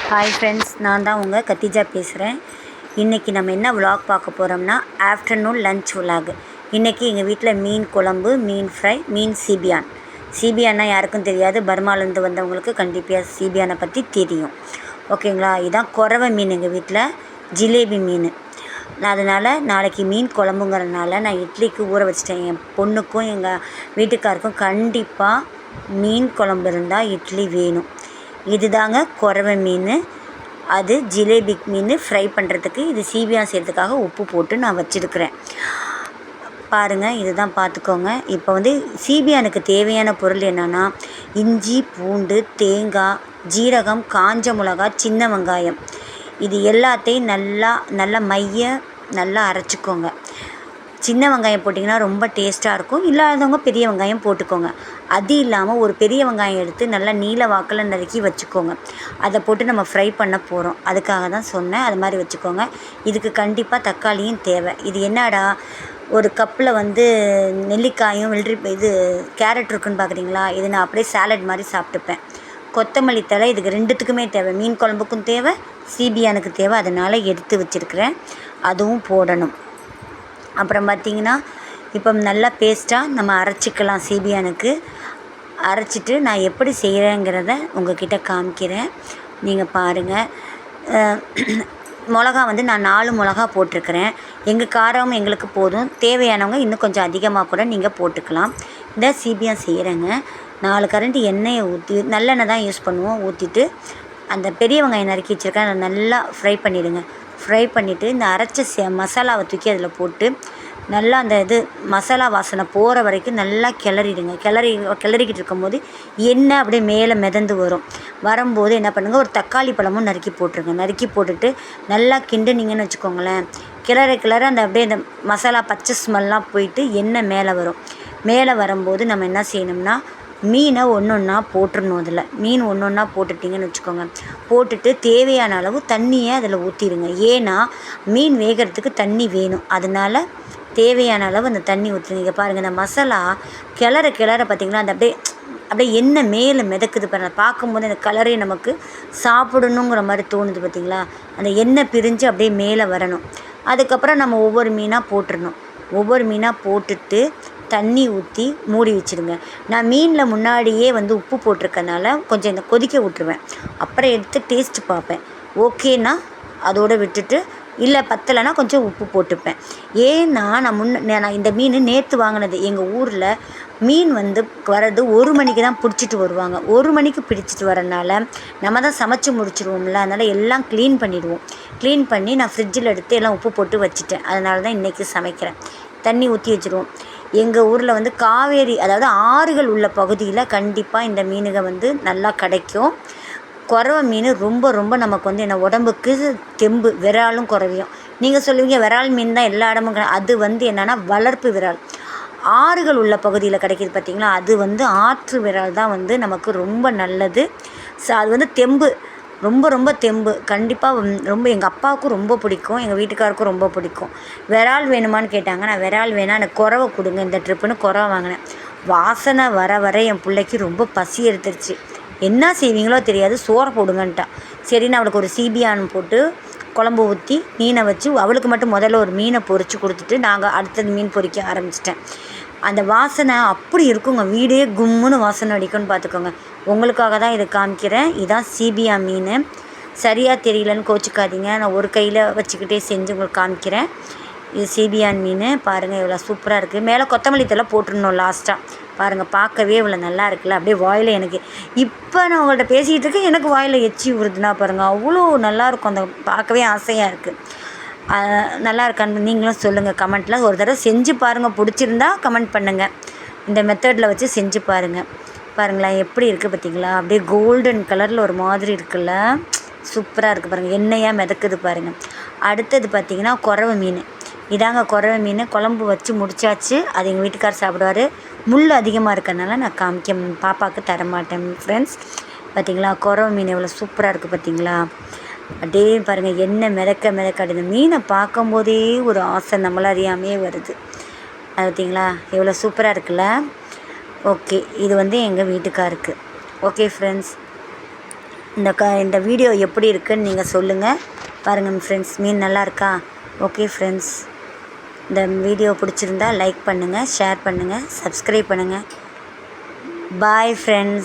Hi friends, நான் தான் உங்கள் கத்திஜா பேசுகிறேன். இன்றைக்கி நம்ம என்ன விலாக் பார்க்க போகிறோம்னா ஆஃப்டர்நூன் லன்ச் விலாக். இன்றைக்கி எங்கள் வீட்டில் மீன் குழம்பு, மீன் ஃப்ரை, மீன் சீபியான். சீபியான்னா யாருக்கும் தெரியாது, பர்மாலேருந்து வந்தவங்களுக்கு கண்டிப்பாக சீபியானை பற்றி தெரியும். ஓகேங்களா? இதுதான் குறவை மீன் எங்கள் வீட்டில், ஜிலேபி மீன். அதனால் நாளைக்கு மீன் குழம்புங்கிறதுனால நான் இட்லிக்கு ஊற வச்சிட்டேன். என் பொண்ணுக்கும் எங்கள் வீட்டுக்காருக்கும் கண்டிப்பாக மீன் குழம்பு இருந்தால் இட்லி வேணும். இது தாங்க குறவை மீன். அது ஜிலேபி மீன் ஃப்ரை பண்ணுறதுக்கு, இது சீபியான் செய்கிறதுக்காக உப்பு போட்டு நான் வச்சுருக்கிறேன். பாருங்கள், இது தான் பார்த்துக்கோங்க. இப்போ சீபியானுக்கு தேவையான பொருள் என்னென்னா, இஞ்சி, பூண்டு, தேங்காய், ஜீரகம், காஞ்ச மிளகா, சின்ன வெங்காயம். இது எல்லாத்தையும் நல்லா அரைச்சிக்கோங்க. சின்ன வெங்காயம் போட்டிங்கன்னா ரொம்ப டேஸ்ட்டாக இருக்கும். இல்லாதவங்க பெரிய வெங்காயம் போட்டுக்கோங்க. அது இல்லாமல் ஒரு பெரிய வெங்காயம் எடுத்து நல்லா நீல வாக்கில் நறுக்கி வச்சுக்கோங்க. அதை போட்டு நம்ம ஃப்ரை பண்ண போகிறோம். அதுக்காக தான் சொன்னேன், அது மாதிரி வச்சுக்கோங்க. இதுக்கு கண்டிப்பாக தக்காளியும் தேவை. இது என்னடா ஒரு கப்பில் நெல்லிக்காயும் கேரட் இருக்குன்னு பார்க்குறீங்களா? இது நான் அப்படியே சாலட் மாதிரி சாப்பிட்டுப்பேன். கொத்தமல்லி தழை இதுக்கு ரெண்டுத்துக்குமே தேவை. மீன் குழம்புக்கும் தேவை, சீபியானுக்கு தேவை. அதனால் எடுத்து வச்சுருக்கிறேன். அதுவும் போடணும். அப்புறம் பார்த்திங்கன்னா, இப்போ நல்லா பேஸ்ட்டாக நம்ம அரைச்சிக்கலாம். சீபியானுக்கு அரைச்சிட்டு நான் எப்படி செய்கிறேங்கிறத உங்கள்கிட்ட காமிக்கிறேன், நீங்கள் பாருங்கள். மிளகா நான் 4 மிளகா போட்டிருக்கிறேன். எங்கள் காரம் எங்களுக்கு போதும். தேவையானவங்க இன்னும் கொஞ்சம் அதிகமாக கூட நீங்கள் போட்டுக்கலாம். இந்த சீபியான் செய்கிறேங்க. 4 கரண்டி எண்ணெயை ஊற்றி, நல்லெண்ணெய் தான் யூஸ் பண்ணுவோம், ஊற்றிட்டு அந்த பெரிய வெங்காயம் நறுக்கி வச்சுருக்கேன், அதை நல்லா ஃப்ரை பண்ணிவிடுங்க. ஃப்ரை பண்ணிவிட்டு இந்த அரைச்ச மசாலாவை தூக்கி அதில் போட்டு நல்லா அந்த மசாலா வாசனை போகிற வரைக்கும் நல்லா கிளறிடுங்க. கிளறிக்கிட்டு இருக்கும்போது எண்ணெய் அப்படியே மேலே மிதந்து வரும்போது என்ன பண்ணுங்கள், ஒரு தக்காளி பழமும் நறுக்கி போட்டுருங்க. நறுக்கி போட்டுட்டு நல்லா கிண்டுனீங்கன்னு வச்சுக்கோங்களேன். கிளற அந்த அப்படியே இந்த மசாலா பச்சை ஸ்மெல்லாம் போயிட்டு எண்ணெய் மேலே வரும்போது நம்ம என்ன செய்யணும்னா, மீனை ஒன்றா போட்டுடணும். மீன் ஒன்றா போட்டுட்டிங்கன்னு வச்சுக்கோங்க. போட்டுட்டு தேவையான அளவு தண்ணியை அதில் ஊற்றிடுங்க. ஏன்னா மீன் வேகிறதுக்கு தண்ணி வேணும். அதனால் தேவையான அளவு அந்த தண்ணி ஊற்றுங்க. இங்கே பாருங்கள், இந்த மசாலா கிளற பார்த்திங்களா, அந்த அப்படியே எண்ணெய் மேலே மிதக்குது பாருங்கள். பார்க்கும்போது அந்த கலரே நமக்கு சாப்பிடணுங்கிற மாதிரி தோணுது பார்த்திங்களா. அந்த எண்ணெய் பிரிஞ்சு அப்படியே மேலே வரணும். அதுக்கப்புறம் நம்ம ஒவ்வொரு மீனாக போட்டுடணும். ஒவ்வொரு மீனாக போட்டுட்டு தண்ணி ஊற்றி மூடி வச்சுருங்க. நான் மீனில் முன்னாடியே உப்பு போட்டிருக்கனால கொஞ்சம் இந்த கொதிக்க விட்டுருவேன். அப்புறம் எடுத்து டேஸ்ட்டு பார்ப்பேன். ஓகேனா அதோடு விட்டுட்டு, இல்லை பத்தலைன்னா கொஞ்சம் உப்பு போட்டுப்பேன். ஏன்னா நான் இந்த மீன் நேற்று வாங்கினது. எங்கள் ஊரில் மீன் வர்றது 1 மணிக்கு தான் பிடிச்சிட்டு வருவாங்க. 1 மணிக்கு பிடிச்சிட்டு வரனால நம்ம தான் சமைச்சு முடிச்சிடுவோம்ல. அதனால் எல்லாம் க்ளீன் பண்ணிவிடுவோம். க்ளீன் பண்ணி நான் ஃப்ரிட்ஜில் எடுத்து எல்லாம் உப்பு போட்டு வச்சுட்டேன். அதனால தான் இன்றைக்கி சமைக்கிறேன். தண்ணி ஊற்றி வச்சுருவோம். எங்கள் ஊரில் காவேரி, அதாவது ஆறுகள் உள்ள பகுதியில் கண்டிப்பாக இந்த மீனுகள் நல்லா கிடைக்கும். குறவை மீன் ரொம்ப ரொம்ப நமக்கு என்ன உடம்புக்கு தெம்பு. விராலும் குறவையும் நீங்கள் சொல்லுவீங்க, விரால் மீன் தான் எல்லா இடமும் அது என்னென்னா வளர்ப்பு விரால். ஆறுகள் உள்ள பகுதியில் கிடைக்கிது பார்த்திங்களா, அது ஆற்று விரால் தான் நமக்கு ரொம்ப நல்லது. அது தெம்பு, ரொம்ப ரொம்ப தெம்பு. கண்டிப்பாக ரொம்ப எங்கள் அப்பாவுக்கும் ரொம்ப பிடிக்கும், எங்கள் வீட்டுக்காருக்கும் ரொம்ப பிடிக்கும். விரால் வேணுமான்னு கேட்டாங்க. நான் விரால் வேணாம், எனக்கு குறவை கொடுங்க இந்த ட்ரிப்புன்னு குறவை வாங்கினேன். வாசனை வர என் பிள்ளைக்கு ரொம்ப பசி எடுத்துருச்சு. என்ன செய்வீங்களோ தெரியாது, சோறை போடுங்கன்ட்டா. சரின்னு அவளுக்கு ஒரு சீபியான் போட்டு குழம்பு ஊற்றி மீனை வச்சு, அவளுக்கு மட்டும் முதல்ல ஒரு மீனை பொரித்து கொடுத்துட்டு நாங்கள் அடுத்தது மீன் பொரிக்க ஆரம்பிச்சிட்டேன். அந்த வாசனை அப்படி இருக்குங்க, வீடே கும்முன்னு வாசனை அடிக்கும்னு பார்த்துக்கோங்க. உங்களுக்காக தான் இதை காமிக்கிறேன். இதுதான் சீபியா மீன். சரியாக தெரியலன்னு கோச்சிக்காதீங்க, நான் ஒரு கையில் வச்சுக்கிட்டே செஞ்சு உங்களுக்கு காமிக்கிறேன். இது சீபியான் மீன். பாருங்கள் எவ்வளோ சூப்பராக இருக்குது. மேலே கொத்தமல்லி தழை போட்டுடணும் லாஸ்ட்டாக. பாருங்கள், பார்க்கவே இவ்வளோ நல்லா இருக்குல்ல. அப்படியே வாயில் எனக்கு இப்போ நான் உங்கள்கிட்ட பேசிகிட்டு இருக்கேன், எனக்கு வாயில் எச்சி ஊறுதுன்னா பாருங்கள், அவ்வளோ நல்லாயிருக்கும். அந்த பார்க்கவே ஆசையாக இருக்குது. நல்லா இருக்கான்னு நீங்களும் சொல்லுங்கள் கமெண்ட்டில். ஒரு தடவை செஞ்சு பாருங்கள், பிடிச்சிருந்தா கமெண்ட் பண்ணுங்கள். இந்த மெத்தடில் வச்சு செஞ்சு பாருங்களேன் எப்படி இருக்குது பார்த்திங்களா. அப்படியே கோல்டன் கலரில் ஒரு மாதிரி இருக்குல்ல, சூப்பராக இருக்குது பாருங்கள். எண்ணெயாக மிதக்குது பாருங்கள். அடுத்தது பார்த்திங்கன்னா குறவை மீன். இதாங்க குறவை மீன். குழம்பு வச்சு முடிச்சாச்சு. அது எங்கள் வீட்டுக்கார் சாப்பிடுவார். முள் அதிகமாக இருக்கிறதுனால நான் பாப்பாவுக்கு தரமாட்டேன் ஃப்ரெண்ட்ஸ். பார்த்திங்களா குறவை மீன் எவ்வளோ சூப்பராக இருக்குது பார்த்திங்களா. அப்படியே பாருங்கள், எண்ணெய் மிதக்க அந்த மீனை பார்க்கும்போதே ஒரு ஆசை நம்மள அறியாமையே வருது. அது பார்த்திங்களா எவ்வளோ சூப்பராக இருக்குல்ல. ஓகே, இது எங்கள் வீட்டுக்காருக்கு. ஓகே ஃப்ரெண்ட்ஸ், இந்த வீடியோ எப்படி இருக்குன்னு நீங்கள் சொல்லுங்கள். பாருங்கள் ஃப்ரெண்ட்ஸ், மீன் நல்லா இருக்கா? ஓகே ஃப்ரெண்ட்ஸ், இந்த வீடியோ பிடிச்சிருந்தா லைக் பண்ணுங்கள், ஷேர் பண்ணுங்கள், சப்ஸ்கிரைப் பண்ணுங்கள். Bye friends.